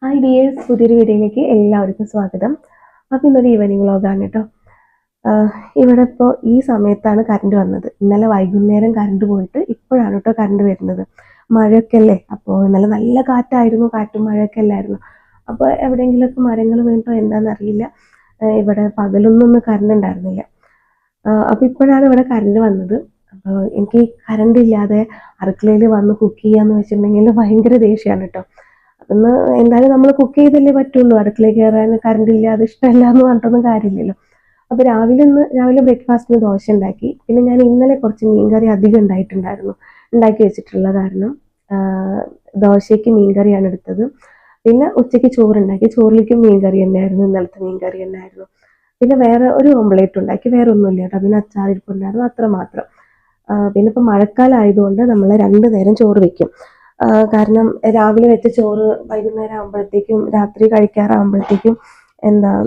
Hi dears, പുതിയൊരു വീഡിയോയിലേക്ക് എല്ലാവർക്കും സ്വാഗതം. അപ്പോൾ ഇന്നൊരു ഈവനിങ് വ്ളോഗാണ് കേട്ടോ. ഇവിടെ ഇപ്പോൾ ഈ സമയത്താണ് കറണ്ട് വന്നത്. ഇന്നലെ വൈകുന്നേരം കറണ്ട് പോയിട്ട് ഇപ്പോഴാണ് കേട്ടോ കറണ്ട് വരുന്നത്. മഴയൊക്കെ അല്ലേ, അപ്പോൾ ഇന്നലെ നല്ല കാറ്റായിരുന്നു, കാറ്റും മഴയൊക്കെ അല്ലായിരുന്നു. അപ്പോൾ എവിടെയെങ്കിലുമൊക്കെ മരങ്ങൾ വീണിട്ടോ എന്താണെന്നറിയില്ല, ഇവിടെ പകലൊന്നും കറണ്ട് ഉണ്ടായിരുന്നില്ല. അപ്പോൾ ഇപ്പോഴാണ് ഇവിടെ കറണ്ട് വന്നത്. അപ്പോൾ എനിക്ക് കറണ്ട് ഇല്ലാതെ അടുക്കളയിൽ വന്ന് കുക്ക് ചെയ്യാന്ന് വെച്ചിട്ടുണ്ടെങ്കിൽ ഭയങ്കര ദേഷ്യമാണ് കേട്ടോ. അന്ന് എന്തായാലും നമ്മൾ കുക്ക് ചെയ്തല്ലേ പറ്റുള്ളൂ. അടുക്കളയിൽ കയറാൻ കറണ്ട് ഇല്ല, അത് ഇഷ്ടമല്ല എന്ന് പറഞ്ഞിട്ടൊന്നും കാര്യമില്ലല്ലോ. അപ്പോൾ രാവിലെ ബ്രേക്ക്ഫാസ്റ്റിന് ദോശ ഉണ്ടാക്കി. പിന്നെ ഞാൻ ഇന്നലെ കുറച്ച് മീൻകറി അധികം ഉണ്ടാക്കി വെച്ചിട്ടുള്ള കാരണം ദോശയ്ക്ക് മീൻകറിയാണ് എടുത്തത്. പിന്നെ ഉച്ചയ്ക്ക് ചോറുണ്ടാക്കി, ചോറിലേക്കും മീൻകറി തന്നെയായിരുന്നു, ഇന്നലത്തെ മീൻകറി തന്നെയായിരുന്നു. പിന്നെ വേറെ ഒരു ഓംപ്ലേറ്റ് ഉണ്ടാക്കി, വേറെ ഒന്നുമില്ല കേട്ടോ. പിന്നെ അച്ചാറിരിപ്പുണ്ടായിരുന്നു, അത്ര മാത്രം. പിന്നെ ഇപ്പം മഴക്കാലം ആയതുകൊണ്ട് നമ്മൾ 2 നേരം ചോറ് വെക്കും. കാരണം രാവിലെ വെച്ച ചോറ് വൈകുന്നേരം ആകുമ്പോഴത്തേക്കും, രാത്രി കഴിക്കാറാകുമ്പോഴത്തേക്കും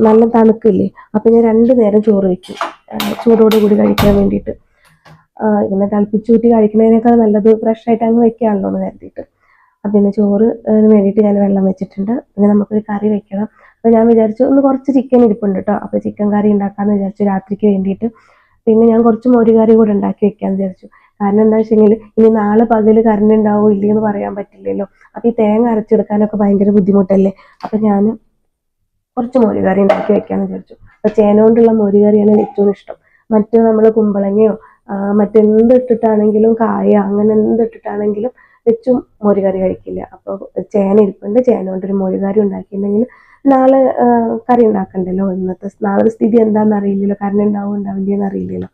നല്ല തണുക്കില്ലേ. അപ്പം ഞാൻ 2 നേരം ചോറ് വെക്കും, ചൂടോട് കൂടി കഴിക്കാൻ വേണ്ടിയിട്ട്. ഇങ്ങനെ തിളപ്പിച്ചൂറ്റി കഴിക്കുന്നതിനേക്കാൾ നല്ലത് ഫ്രഷ് ആയിട്ട് അങ്ങ് വെക്കുകയാണല്ലോ എന്ന് കരുതിയിട്ട്. അപ്പം പിന്നെ ചോറിന് വേണ്ടിയിട്ട് ഞാൻ വെള്ളം വെച്ചിട്ടുണ്ട്. പിന്നെ നമുക്കൊരു കറി വെക്കണം. അപ്പോൾ ഞാൻ വിചാരിച്ചു ഒന്ന് കുറച്ച് ചിക്കൻ ഇരിപ്പുണ്ട് കേട്ടോ. അപ്പോൾ ചിക്കൻ കറി ഉണ്ടാക്കാമെന്ന് വിചാരിച്ചു രാത്രിക്ക് വേണ്ടിയിട്ട്. പിന്നെ ഞാൻ കുറച്ച് മോരുകറി കൂടെ ഉണ്ടാക്കി വെക്കാമെന്ന് വിചാരിച്ചു. കാരണം എന്താ വെച്ചെങ്കിൽ ഇനി നാളെ പകൽ കറണ്ട് ഉണ്ടാവോ ഇല്ലയെന്ന് പറയാൻ പറ്റില്ലല്ലോ. അപ്പം ഈ തേങ്ങ അരച്ചെടുക്കാനൊക്കെ ഭയങ്കര ബുദ്ധിമുട്ടല്ലേ. അപ്പം ഞാൻ കുറച്ച് മോരുകറി ഉണ്ടാക്കി വെക്കാമെന്ന് വിചാരിച്ചു. അപ്പോൾ ചേന കൊണ്ടുള്ള മോരുകറിയാണ് ഏറ്റവും ഇഷ്ടം. മറ്റ് നമ്മൾ കുമ്പളങ്ങയോ മറ്റെന്ത് ഇട്ടിട്ടാണെങ്കിലും, കായ അങ്ങനെ എന്ത് ഇട്ടിട്ടാണെങ്കിലും വെച്ചും മോരുകറി കഴിക്കില്ല. അപ്പോൾ ചേന ഇരിപ്പുണ്ട്, ചേന കൊണ്ടൊരു മോരുകറി ഉണ്ടാക്കിയിട്ടുണ്ടെങ്കിൽ നാളെ കറി ഉണ്ടാക്കണ്ടല്ലോ. നാളെ സ്ഥിതി എന്താണെന്ന് അറിയില്ലല്ലോ, കറണ്ട് ഉണ്ടാവില്ലെന്ന് അറിയില്ലല്ലോ.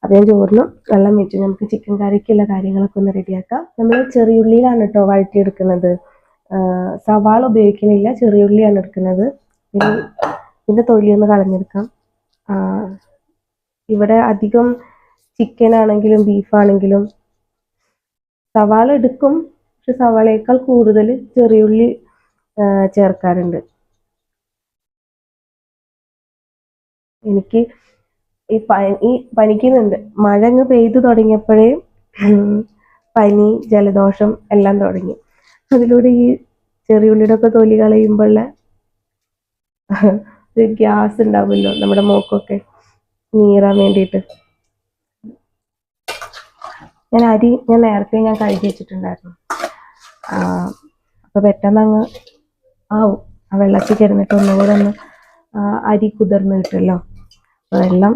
അപ്പം ഞാൻ ചോറിനും വെള്ളം വെച്ചു. നമുക്ക് ചിക്കൻ കറിക്കുള്ള കാര്യങ്ങളൊക്കെ ഒന്ന് റെഡിയാക്കാം. നമ്മൾ ചെറിയുള്ളിയിലാണ് കേട്ടോ വഴറ്റിയെടുക്കുന്നത്. സവാള ഉപയോഗിക്കുന്നില്ല, ചെറിയുള്ളിയാണ് എടുക്കുന്നത്. പിന്നെ തൊലിയൊന്ന് കളഞ്ഞെടുക്കാം. ഇവിടെ അധികം ചിക്കൻ ആണെങ്കിലും ബീഫാണെങ്കിലും സവാള എടുക്കും, പക്ഷെ സവാളയേക്കാൾ കൂടുതൽ ചെറിയുള്ളി ചേർക്കാറുണ്ട്. എനിക്ക് ഈ പനിക്കുന്നുണ്ട്. മഴ അങ്ങ് പെയ്തു തുടങ്ങിയപ്പോഴേ പനി, ജലദോഷം എല്ലാം തുടങ്ങി. അതിലൂടെ ഈ ചെറിയുള്ളിയുടെ ഒക്കെ തൊലി കളയുമ്പോഴുള്ള ഒരു ഗ്യാസ് ഉണ്ടാവുമല്ലോ നമ്മുടെ മൂക്കൊക്കെ നീറാൻ വേണ്ടിയിട്ട്. ഞാൻ നേരത്തെ കഴുകി വെച്ചിട്ടുണ്ടായിരുന്നു. അപ്പോൾ പെട്ടെന്ന് അങ്ങ് ആവും. ആ വെള്ളത്തിൽ കിടന്നിട്ട് ഒന്നുകൂടെ ഒന്ന് അരി കുതിർന്ന് കിട്ടുമല്ലോ. വെള്ളം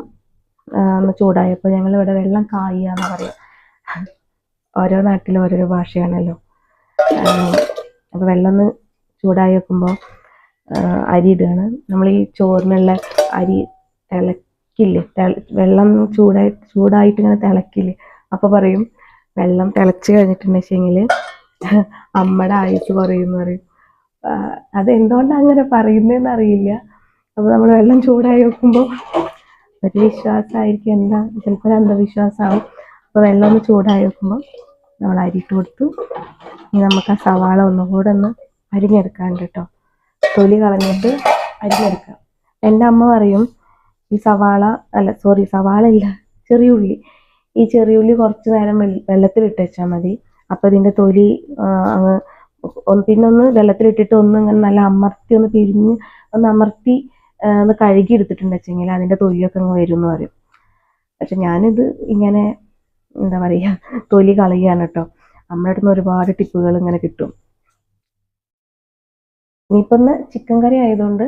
ഒന്ന് ചൂടായപ്പോൾ ഞങ്ങളിവിടെ വെള്ളം കായുക എന്ന് പറയാം. ഓരോ നാട്ടിലും ഓരോരോ ഭാഷയാണല്ലോ. അപ്പോൾ വെള്ളം ഒന്ന് ചൂടായി വെക്കുമ്പോൾ അരി ഇടുകയാണ്. നമ്മൾ ഈ ചോറിനുള്ള അരി തിളക്കില്ലേ, വെള്ളം ചൂടായിട്ട് ഇങ്ങനെ തിളക്കില്ലേ, അപ്പോൾ പറയും വെള്ളം തിളച്ച് കഴിഞ്ഞിട്ടുണ്ടെങ്കിൽ അമ്മയുടെ ആയുസ് കുറയുമെന്ന് പറയും. അതെന്തുകൊണ്ടാണ് അങ്ങനെ പറയുന്നതെന്ന് അറിയില്ല. അപ്പോൾ നമ്മൾ വെള്ളം ചൂടായി വെക്കുമ്പോൾ ഒരു വിശ്വാസമായിരിക്കും, എന്താ ചിലപ്പോൾ ഒരു അന്ധവിശ്വാസമാവും. അപ്പോൾ വെള്ളം ഒന്ന് ചൂടായി വെക്കുമ്പോൾ നമ്മൾ അരിയിട്ട് കൊടുത്തു. ഇനി നമുക്ക് ആ സവാള ഒന്നുകൂടെ ഒന്ന് അരിഞ്ഞെടുക്കാണ്ട് കേട്ടോ. തൊലി കളഞ്ഞിട്ട് അരിഞ്ഞെടുക്കാം. എൻ്റെ അമ്മ പറയും ഈ സവാള ഇല്ല, ചെറിയുള്ളി. ഈ ചെറിയുള്ളി കുറച്ച് നേരം വെള്ളത്തിലിട്ട് വെച്ചാൽ മതി. അപ്പോൾ ഇതിൻ്റെ തൊലി അങ്ങ് പിന്നെ ഒന്ന് വെള്ളത്തിലിട്ടിട്ട് ഇങ്ങനെ നല്ല ഒന്ന് പിരിഞ്ഞ് അമർത്തി ഒന്ന് കഴുകി എടുത്തിട്ടുണ്ട് വെച്ചെങ്കിൽ അതിൻ്റെ തൊലിയൊക്കെ അങ്ങ് വരും എന്ന് പറയും. പക്ഷെ ഞാനിത് ഇങ്ങനെ എന്താ പറയുക, തൊലി കളയുകയാണ് കേട്ടോ. നമ്മുടെ അടുത്ത് നിന്ന് ഒരുപാട് ടിപ്പുകൾ ഇങ്ങനെ കിട്ടും. ഇനിയിപ്പം ചിക്കൻ കറി ആയതുകൊണ്ട്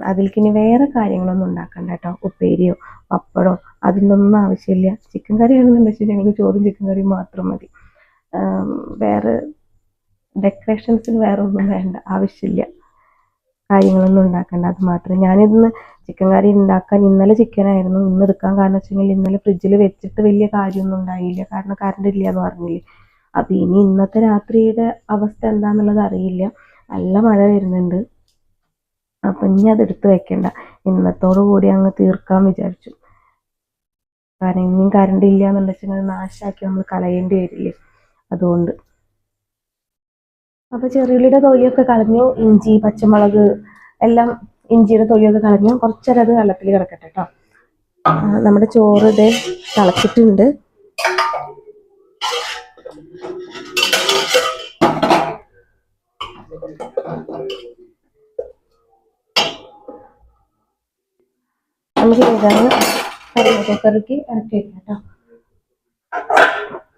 അതിലേക്ക് ഇനി വേറെ കാര്യങ്ങളൊന്നും ഉണ്ടാക്കണ്ട കേട്ടോ. ഉപ്പേരിയോ പപ്പടോ അതിൻ്റെ ഒന്നും ആവശ്യമില്ല. ചിക്കൻ കറി ആണെന്ന് വെച്ചാൽ ഞങ്ങൾക്ക് ചോറും ചിക്കൻ കറിയും മാത്രം മതി. വേറെ ഡെക്കറേഷൻസിന് വേറെ ഒന്നും വേണ്ട, ആവശ്യമില്ല, കാര്യങ്ങളൊന്നും ഉണ്ടാക്കണ്ട, അത് മാത്രം. ഞാനിന്ന് ചിക്കൻ കറി ഉണ്ടാക്കാൻ ഇന്നലെ ചിക്കനായിരുന്നു. ഇന്ന് എടുക്കാൻ കാരണം വെച്ചെങ്കിൽ ഇന്നലെ ഫ്രിഡ്ജിൽ വെച്ചിട്ട് വലിയ കാര്യമൊന്നും ഉണ്ടായില്ല, കാരണം കറണ്ട് ഇല്ല എന്ന് പറഞ്ഞില്ലേ. അപ്പം ഇനി ഇന്നത്തെ രാത്രിയുടെ അവസ്ഥ എന്താണെന്നുള്ളത് അറിയില്ല. നല്ല മഴ വരുന്നുണ്ട്. അപ്പം ഇനി അത് എടുത്ത് വെക്കണ്ട, ഇന്നത്തോടു കൂടി അങ്ങ് തീർക്കാൻ വിചാരിച്ചു. കാരണം ഇനിയും കറണ്ട് ഇല്ല എന്നുണ്ടെങ്കിൽ നാശമാക്കി നമ്മൾ കളയേണ്ടി വരില്ലേ, അതുകൊണ്ട്. അപ്പോൾ ചെറിയുള്ളിയുടെ തൊലിയൊക്കെ കളഞ്ഞു, ഇഞ്ചി പച്ചമുളക് എല്ലാം, ഇഞ്ചിയുടെ തൊലിയൊക്കെ കളഞ്ഞു. കുറച്ചേരം അത് വെള്ളത്തിൽ കിടക്കട്ടെ കേട്ടോ. നമ്മുടെ ചോറ് ഇതേ തിളച്ചിട്ടുണ്ട്. നമുക്ക് ഏതാണ് കുക്കറിലേക്ക് ഇറക്കി വെക്കാം കേട്ടോ.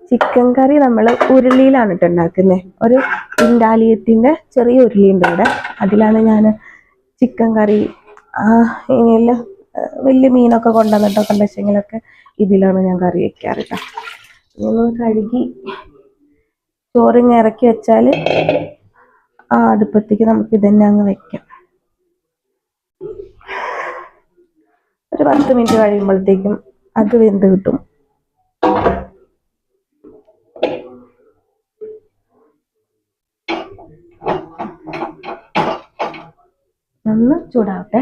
ചിക്കൻ കറി നമ്മൾ ഉരുളിയിലാണ് കേട്ടോ ഉണ്ടാക്കുന്നത്. ഒരു ഇൻഡാലിയത്തിന്റെ ചെറിയ ഉരുളി ഉണ്ട് ഇവിടെ. അതിലാണ് ഞാൻ ചിക്കൻ കറി ഇനിയെല്ലാം വലിയ മീനൊക്കെ കൊണ്ടുവന്നിട്ടൊക്കെ ഉണ്ടെങ്കിലൊക്കെ ഇതിലാണ് ഞാൻ കറി വെക്കാറ് കേട്ടോ. നമ്മൾ കഴുകി ചോറിങ് ഇറക്കി വെച്ചാൽ ആ അടുപ്പത്തേക്ക് നമുക്ക് ഇതന്നെ അങ്ങ് വെക്കാം. ഒരു 10 മിനിറ്റ് കഴിയുമ്പോഴത്തേക്കും അത് വെന്ത് കിട്ടും. ഒന്ന് ചൂടാവട്ടെ.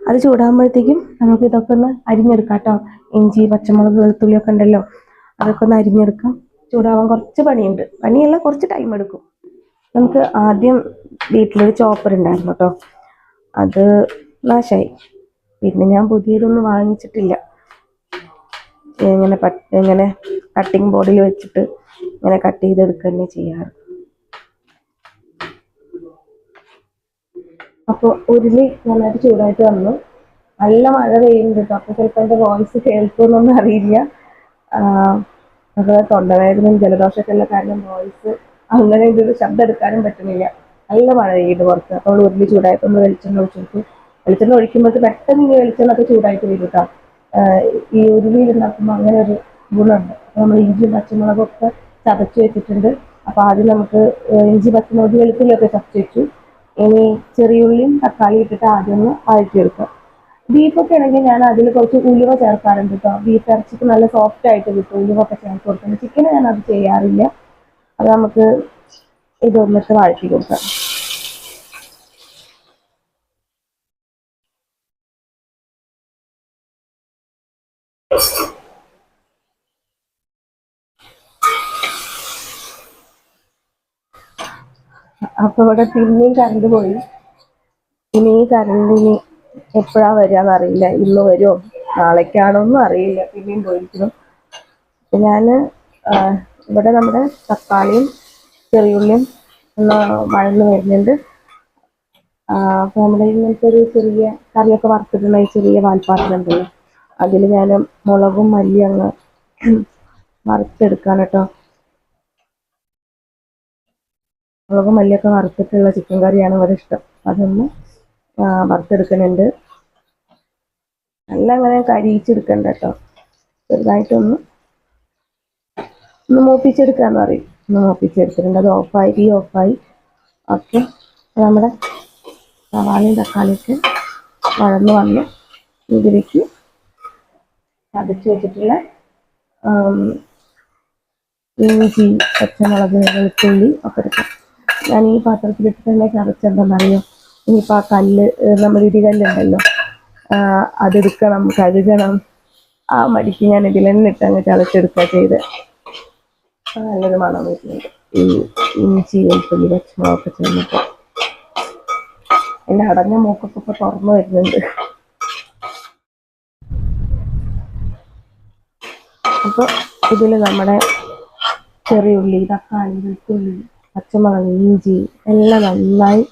അത് ചൂടാകുമ്പോഴത്തേക്കും നമുക്ക് ഇതൊക്കെ ഒന്ന് അരിഞ്ഞെടുക്കാം കേട്ടോ. ഇഞ്ചി, പച്ചമുളക്, വെളുത്തുള്ളിയൊക്കെ ഉണ്ടല്ലോ, അതൊക്കെ ഒന്ന് അരിഞ്ഞെടുക്കാം. ചൂടാവാൻ കുറച്ച് പണിയുണ്ട്. പണിയല്ല, കുറച്ച് ടൈം എടുക്കും. നമുക്ക് ആദ്യം വീട്ടിലൊരു ചോപ്പർ ഉണ്ടായിരുന്നു കേട്ടോ, അത് നാശമായി. പിന്നെ ഞാൻ പുതിയതൊന്നും വാങ്ങിച്ചിട്ടില്ല. ഇങ്ങനെ കട്ടിങ് ബോർഡിൽ വെച്ചിട്ട് ഇങ്ങനെ കട്ട് ചെയ്തെടുക്കുക തന്നെ ചെയ്യാറ്. അപ്പോൾ ഉരുളി നന്നായിട്ട് ചൂടായിട്ട് വന്നു. നല്ല മഴ പെയ്യുന്നുണ്ട് കേട്ടോ. അപ്പോൾ ചിലപ്പോൾ എൻ്റെ വോയിസ് കേൾക്കുമെന്നൊന്നും അറിയില്ല. അതുപോലെ തൊണ്ടവേദനയും ജലദോഷമൊക്കെ ഉള്ള കാരണം വോയിസ് അങ്ങനെ ഇതൊരു ശബ്ദം എടുക്കാനും പറ്റുന്നില്ല. നല്ല മഴ പെയ്യുന്നുണ്ട് പുറത്ത്. അപ്പോൾ ഉരുളി ചൂടായിട്ട് നമ്മൾ വെളിച്ചെണ്ണ ഒഴിച്ചു. വെളിച്ചെണ്ണ ഒഴിക്കുമ്പോൾ പെട്ടെന്ന് ഈ വെളിച്ചെണ്ണൊക്കെ ചൂടായിട്ട് വരും കേട്ടോ. ഈ ഉരുളിയിൽ ഉണ്ടാക്കുമ്പോൾ അങ്ങനെ ഒരു ഗുണമുണ്ട്. നമ്മൾ ഇഞ്ചിയും പച്ചമുളകും ഒക്കെ ചതച്ച് വെച്ചിട്ടുണ്ട്. അപ്പോൾ ആദ്യം നമുക്ക് ഇഞ്ചി, പച്ചമുളക്, വെളുത്തുള്ളിയൊക്കെ ചതച്ച് വെച്ചു. ഇനി ചെറിയുള്ളിയും തക്കാളി ഇട്ടിട്ട് ആദ്യം ഒന്ന് വഴറ്റിയെടുക്കുക. ബീഫൊക്കെ ആണെങ്കിൽ ഞാൻ അതിൽ കുറച്ച് ഉലുവ ചേർക്കാറുണ്ട് കേട്ടോ. ബീഫ് ഇറച്ചിക്ക് നല്ല സോഫ്റ്റ് ആയിട്ട് കിട്ടും ഉലുവൊക്കെ ചേർത്ത് കൊടുക്കുന്നത്. ചിക്കന് ഞാൻ അത് ചെയ്യാറില്ല. അത് നമുക്ക് ഇതൊന്നിട്ട് വഴറ്റി കൊടുക്കാം. അപ്പൊ ഇവിടെ പിന്നെയും കറണ്ട് പോയി. ഇനി ഈ കറണ്ടിന് എപ്പോഴാ വരികയെന്ന് അറിയില്ല. ഇന്ന് വരുമോ നാളേക്കാണോന്നും അറിയില്ല. പിന്നെയും പോയിരിക്കുന്നു. ഞാൻ ഇവിടെ നമ്മുടെ തക്കാളിയും ചെറിയുള്ളിയും ഒന്ന് വഴന്ന് വരുന്നുണ്ട്. അപ്പോൾ നമ്മുടെ ഇങ്ങനത്തെ ഒരു ചെറിയ കറിയൊക്കെ വറുത്തിട്ടുള്ള ഈ ചെറിയ പാൽപ്പാത്രം ഉണ്ടല്ലോ, അതിൽ ഞാൻ മുളകും മല്ലി അങ്ങ് വറുത്തെടുക്കാൻ കേട്ടോ. മുളകും മല്ലിയൊക്കെ വറുത്തിട്ടുള്ള ചിക്കൻ കറിയാണ് ഇവിടെ ഇഷ്ടം. അതൊന്ന് വറുത്തെടുക്കുന്നുണ്ട്. നല്ല അങ്ങനെ കരിയിച്ചെടുക്കണ്ട കേട്ടോ. ചെറുതായിട്ടൊന്ന് മൂപ്പിച്ചെടുക്കാന്ന് പറയും. ഒന്ന് മൂപ്പിച്ചെടുത്തിട്ടുണ്ട്. അത് ഓഫായി. ഓക്കെ, നമ്മുടെ സവാളയും തക്കാളിയൊക്കെ വഴന്ന് വന്ന് ഇതിലേക്ക് ചതച്ച് വെച്ചിട്ടുള്ള ഇഞ്ചി, പച്ചമുളക്, വെളുത്തുള്ളി ഒക്കെ എടുക്കാം. ഞാൻ ഈ പാത്രത്തിലിട്ട് തന്നെ ചതച്ചെന്തെന്നറിയോ, ഇനിയിപ്പോൾ ആ കല്ല്, നമ്മൾ ഇടികല്ലുണ്ടല്ലോ, അതെടുക്കണം, കഴുകണം. ആ മടിക്ക് ഞാൻ ഇതിൽ തന്നെ ഇട്ട് അങ്ങ് ചതച്ചെടുക്കുക ചെയ്ത്. നല്ലൊരു മണം വരുന്നുണ്ട് ഈ ഇഞ്ചി, വെളുത്തുള്ളി, പച്ചമുളകൊക്കെ ചേർന്നിട്ട്. എൻ്റെ അടഞ്ഞ മൂക്കൊക്കെ ഇപ്പോൾ തുറന്നു വരുന്നുണ്ട്. അപ്പോൾ ഇതിൽ നമ്മുടെ ചെറിയുള്ളി, തക്കാളി, വെളുത്തുള്ളി, പച്ചമുളക്, ഇഞ്ചി എല്ലാം നന്നായി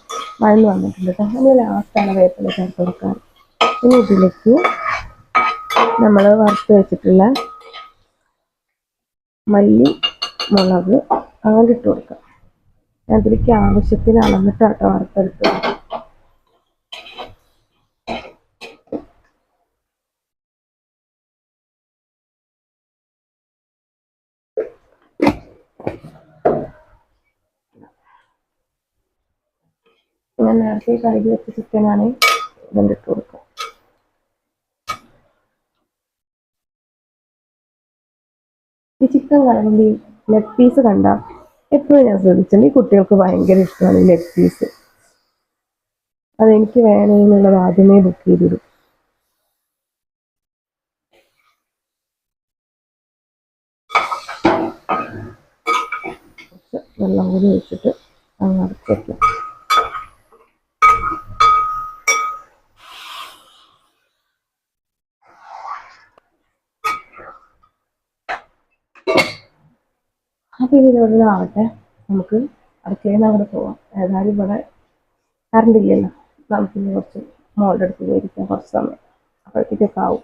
വഴന്ന് വന്നിട്ടുണ്ട് കേട്ടോ. അതിന് ലാസ്റ്റാണ് വേപ്പില ചേർത്ത് കൊടുക്കാൻ. ഇനി ഇതിലേക്ക് നമ്മൾ വറുത്ത് വെച്ചിട്ടുള്ള മല്ലി, മുളക് അങ്ങനെ ഇട്ട് കൊടുക്കാം. അതിലേക്ക് ആവശ്യത്തിന് അളന്നിട്ടാട്ടോ വറുത്തെടുത്തത്. ഞാൻ നേരത്തെ കഴുകി വെച്ച ചിക്കനാണ് ഇതിൻ്റെ ഇട്ട് കൊടുക്കുക. ഈ ചിക്കൻ കറി ലെഗ് പീസ് കണ്ട എപ്പോഴും ഞാൻ ശ്രദ്ധിച്ചിട്ടുണ്ട്, ഈ കുട്ടികൾക്ക് ഭയങ്കര ഇഷ്ടമാണ് ഈ ലെഗ് പീസ്. അതെനിക്ക് വേണമെന്നുള്ളത് ആദ്യമേ ബുക്ക് ചെയ്തിടും. വെള്ളം കൂടി ഒഴിച്ചിട്ട് അങ്ങ് അടച്ച് വയ്ക്കാം. അപ്പോൾ ഇതിലൊന്നാവട്ടെ, നമുക്ക് അടുക്കളയിൽ നിന്ന് അവിടെ പോവാം. ഏതായാലും ഇവിടെ കറണ്ട് ഇല്ലല്ലോ, നമുക്കിനി കുറച്ച് മോളുടെ അടുത്ത് പോയിരിക്കാം കുറച്ച് സമയം, അപ്പോഴത്തേക്കൊക്കെ ആവും.